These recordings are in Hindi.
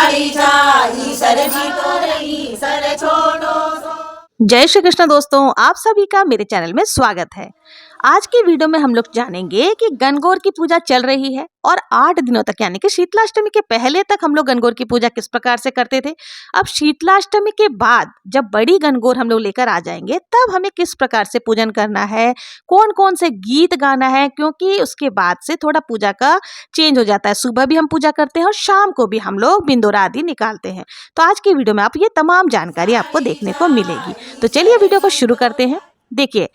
वाली छाई सर जी तो रही सर छोड़ो। जय श्री कृष्ण दोस्तों, आप सभी का मेरे चैनल में स्वागत है। आज की वीडियो में हम लोग जानेंगे कि गणगौर की पूजा चल रही है और 8 दिनों तक यानी कि शीतलाष्टमी के पहले तक हम लोग गणगौर की पूजा किस प्रकार से करते थे। अब शीतलाष्टमी के बाद जब बड़ी गणगौर हम लोग लेकर आ जाएंगे तब हमें किस प्रकार से पूजन करना है, कौन कौन से गीत गाना है, क्योंकि उसके बाद से थोड़ा पूजा का चेंज हो जाता है। सुबह भी हम पूजा करते हैं और शाम को भी हम लोग बिंदोरा आदि निकालते हैं। तो आज की वीडियो में आप ये तमाम जानकारी आपको देखने को मिलेगी। तो चलिए वीडियो को शुरू करते हैं। देखिए,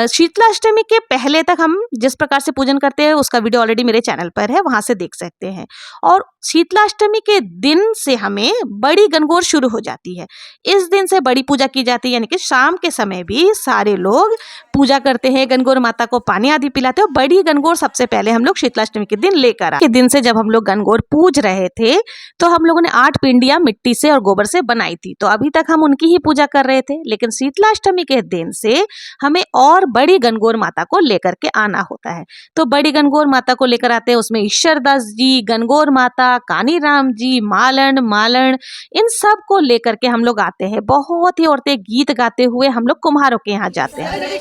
शीतलाष्टमी के पहले तक हम जिस प्रकार से पूजन करते हैं उसका वीडियो ऑलरेडी मेरे चैनल पर है, वहां से देख सकते हैं। और शीतलाष्टमी के दिन से हमें बड़ी गणगौर शुरू हो जाती है। इस दिन से बड़ी पूजा की जाती है, यानी कि शाम के समय भी सारे लोग पूजा करते हैं, गणगौर माता को पानी आदि पिलाते हैं। बड़ी गणगौर सबसे पहले हम लोग शीतलाष्टमी के दिन लेकर आए। के दिन से जब हम लोग गणगौर पूज रहे थे तो हम लोगों ने 8 पिंडियां मिट्टी से और गोबर से बनाई थी, तो अभी तक हम उनकी ही पूजा कर रहे थे। लेकिन शीतलाष्टमी के दिन से हमें और बड़ी गणगौर माता को लेकर के आना होता है। तो बड़ी गणगौर माता को लेकर आते हैं, उसमें ईश्वरदास जी, गणगौर माता, कानीराम जी, मालन इन सब को लेकर के हम लोग आते हैं। बहुत ही औरतें गीत गाते हुए हम लोग कुम्हारों के यहाँ जाते हैं।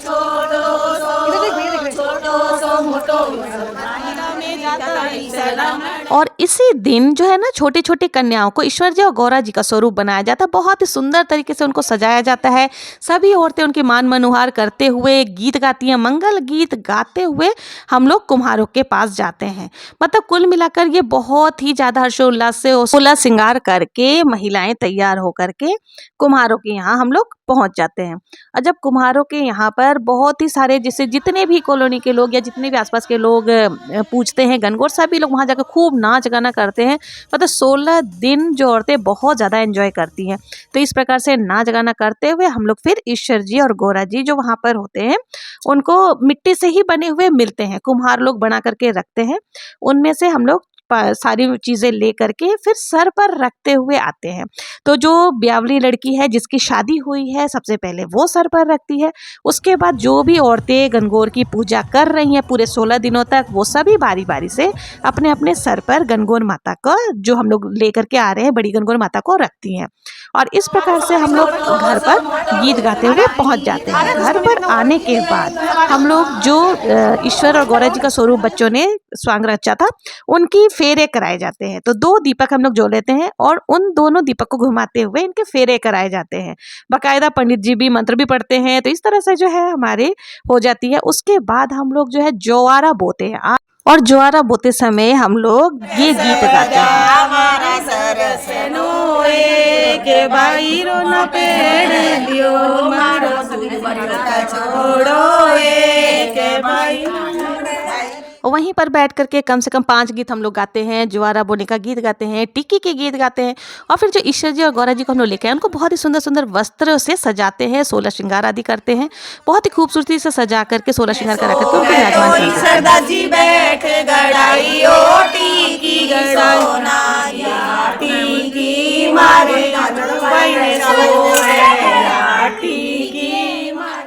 और इसी दिन जो है ना, छोटी छोटी कन्याओं को ईश्वर जी और गौरा जी का स्वरूप बनाया जाता है। बहुत ही सुंदर तरीके से उनको सजाया जाता है। सभी औरतें उनके मान मनोहार करते हुए गीत गाती हैं। मंगल गीत गाते हुए हम लोग कुम्हारों के पास जाते हैं। मतलब कुल मिलाकर ये बहुत ही ज्यादा हर्षोल्लास से सोलह श्रृंगार करके महिलाएं तैयार होकर के कुम्हारों के यहाँ हम लोग पहुंच जाते हैं। और जब कुम्हारों के यहाँ पर बहुत ही सारे जैसे जितने भी कॉलोनी के लोग या जितने भी आसपास के लोग पूजते हैं गणगौर, सभी लोग वहाँ जाकर खूब नाच गाना करते हैं। मतलब 16 दिन जो औरतें बहुत ज़्यादा एंजॉय करती हैं। तो इस प्रकार से नाच गाना करते हुए हम लोग फिर ईश्वर जी और गौरा जी जो वहाँ पर होते हैं उनको मिट्टी से ही बने हुए मिलते हैं, कुम्हार लोग बना करके रखते हैं। उनमें से हम लोग सारी चीजें ले करके फिर सर पर रखते हुए आते हैं। तो जो ब्यावली लड़की है जिसकी शादी हुई है सबसे पहले वो सर पर रखती है। उसके बाद जो भी औरतें गणगौर की पूजा कर रही हैं पूरे 16 दिनों तक, वो सभी बारी बारी से अपने अपने सर पर गणगौर माता को जो हम लोग लेकर के आ रहे हैं बड़ी गणगौर माता को रखती हैं। और इस प्रकार से हम लोग घर पर गीत गाते हुए पहुंच जाते हैं। घर पर आने के बाद हम लोग जो ईश्वर और गौरा जी का स्वरूप बच्चों ने स्वांग रचा था उनकी फेरे कराए जाते हैं। तो 2 दीपक हम लोग जो लेते हैं और उन दोनों दीपक को घुमाते हुए इनके फेरे कराए जाते हैं। बाकायदा पंडित जी भी मंत्र भी पढ़ते हैं। तो इस तरह से जो है हमारे हो जाती है। उसके बाद हम लोग जो है ज्वारा बोते हैं और ज्वारा बोते समय हम लोग ये गीत गाते हैं। वहीं पर बैठ करके कम से कम 5 गीत हम लोग गाते हैं। ज्वारा बोने का गीत गाते हैं, टिक्की के गीत गाते हैं। और फिर जो ईश्वर जी और गौरा जी को हम लोग लेके आए उनको बहुत ही सुंदर सुंदर वस्त्र से सजाते हैं, 16 श्रृंगार आदि करते हैं। बहुत ही खूबसूरती से सजा करके 16 श्रृंगार करा करके उनको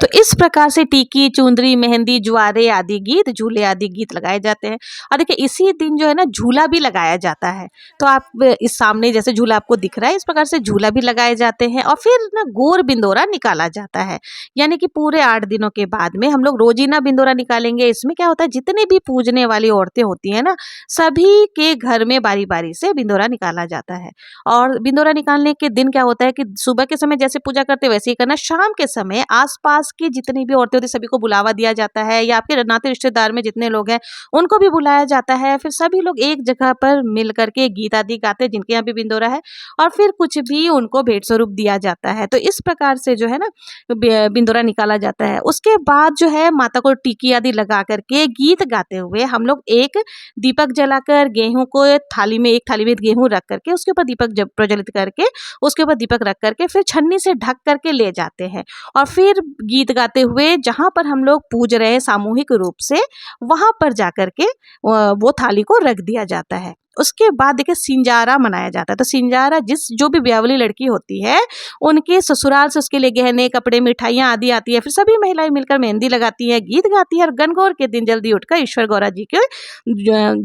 तो इस प्रकार से टीकी, चुंदरी, मेहंदी, जुआरे आदि गीत, झूले आदि गीत लगाए जाते हैं। और देखिए इसी दिन जो है ना झूला भी लगाया जाता है। तो आप इस सामने जैसे झूला आपको दिख रहा है इस प्रकार से झूला भी लगाए जाते हैं। और फिर ना गोर बिंदोरा निकाला जाता है, यानी कि पूरे 8 दिनों के बाद में हम लोग रोजीना बिंदोरा निकालेंगे। इसमें क्या होता है, जितने भी पूजने वाली औरतें होती है ना सभी के घर में बारी बारी से बिंदोरा निकाला जाता है। और बिंदोरा निकालने के दिन क्या होता है कि सुबह के समय जैसे पूजा करते वैसे ही करना, शाम के समय आसपास की जितनी भी औरतें होती सभी को बुलावा दिया जाता है, या आपके नाते रिश्तेदार में जितने लोग हैं उनको भी बुलाया जाता है। फिर सभी लोग एक जगह पर मिल करके गीत आदि गाते हैं जिनके यहाँ भी बिंदोरा है, और फिर कुछ भी उनको भेंट स्वरूप दिया जाता है। तो इस प्रकार से जो है ना बिंदोरा निकाला जाता है। उसके बाद जो है माता को टीकी आदि लगा करके गीत गाते हुए हम लोग एक दीपक जलाकर गेहूं को थाली में, एक थाली में गेहूं रख करके उसके ऊपर दीपक जब प्रज्वलित करके उसके ऊपर दीपक रख करके फिर छन्नी से ढक करके ले जाते हैं। और फिर गीत गाते हुए जहाँ पर हम लोग पूज रहे हैं सामूहिक रूप से, वहाँ पर जाकर के वो थाली को रख दिया जाता है। उसके बाद देखिए सिंजारा मनाया जाता है। तो सिंजारा जो भी ब्यावली लड़की होती है उनके ससुराल से उसके लिए गहने, कपड़े, मिठाइयाँ आदि आती है। फिर सभी महिलाएं मिलकर मेहंदी लगाती है, गीत गाती है और गणगौर के दिन जल्दी उठकर ईश्वर गौरा जी के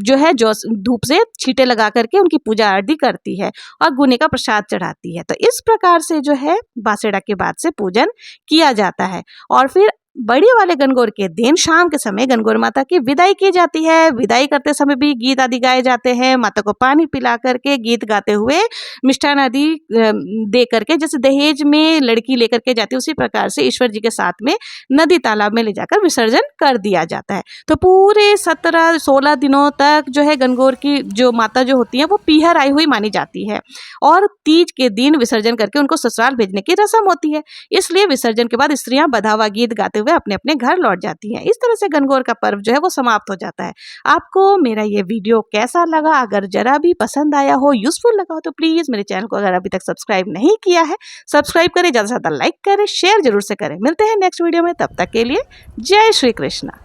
जो है जो धूप से छींटे लगा करके उनकी पूजा आरती करती है और गुने का प्रसाद चढ़ाती है। तो इस प्रकार से जो है बासेड़ा के बाद से पूजन किया जाता है। और फिर बड़ी वाले गणगौर के दिन शाम के समय गणगौर माता की विदाई की जाती है। विदाई करते समय भी गीत आदि गाए जाते हैं। माता को पानी पिला करके गीत गाते हुए मिष्ठान आदि दे करके, जैसे दहेज में लड़की लेकर के जाती है उसी प्रकार से ईश्वर जी के साथ में नदी तालाब में ले जाकर विसर्जन कर दिया जाता है। तो पूरे 17-16 दिनों तक जो है गणगौर की जो माता जो होती है वो पीहर आई हुई मानी जाती है और तीज के दिन विसर्जन करके उनको ससुराल भेजने की रस्म होती है। इसलिए विसर्जन के बाद स्त्रियां बधावा गीत गाते हुए अपने अपने घर लौट जाती हैं। इस तरह से गणगौर का पर्व जो है वो समाप्त हो जाता है। आपको मेरा ये वीडियो कैसा लगा? अगर जरा भी पसंद आया हो, यूजफुल लगा हो तो प्लीज मेरे चैनल को अगर अभी तक सब्सक्राइब नहीं किया है सब्सक्राइब करें, ज्यादा से ज्यादा लाइक करें, शेयर जरूर से करें। मिलते हैं नेक्स्ट वीडियो में, तब तक के लिए जय श्री कृष्णा।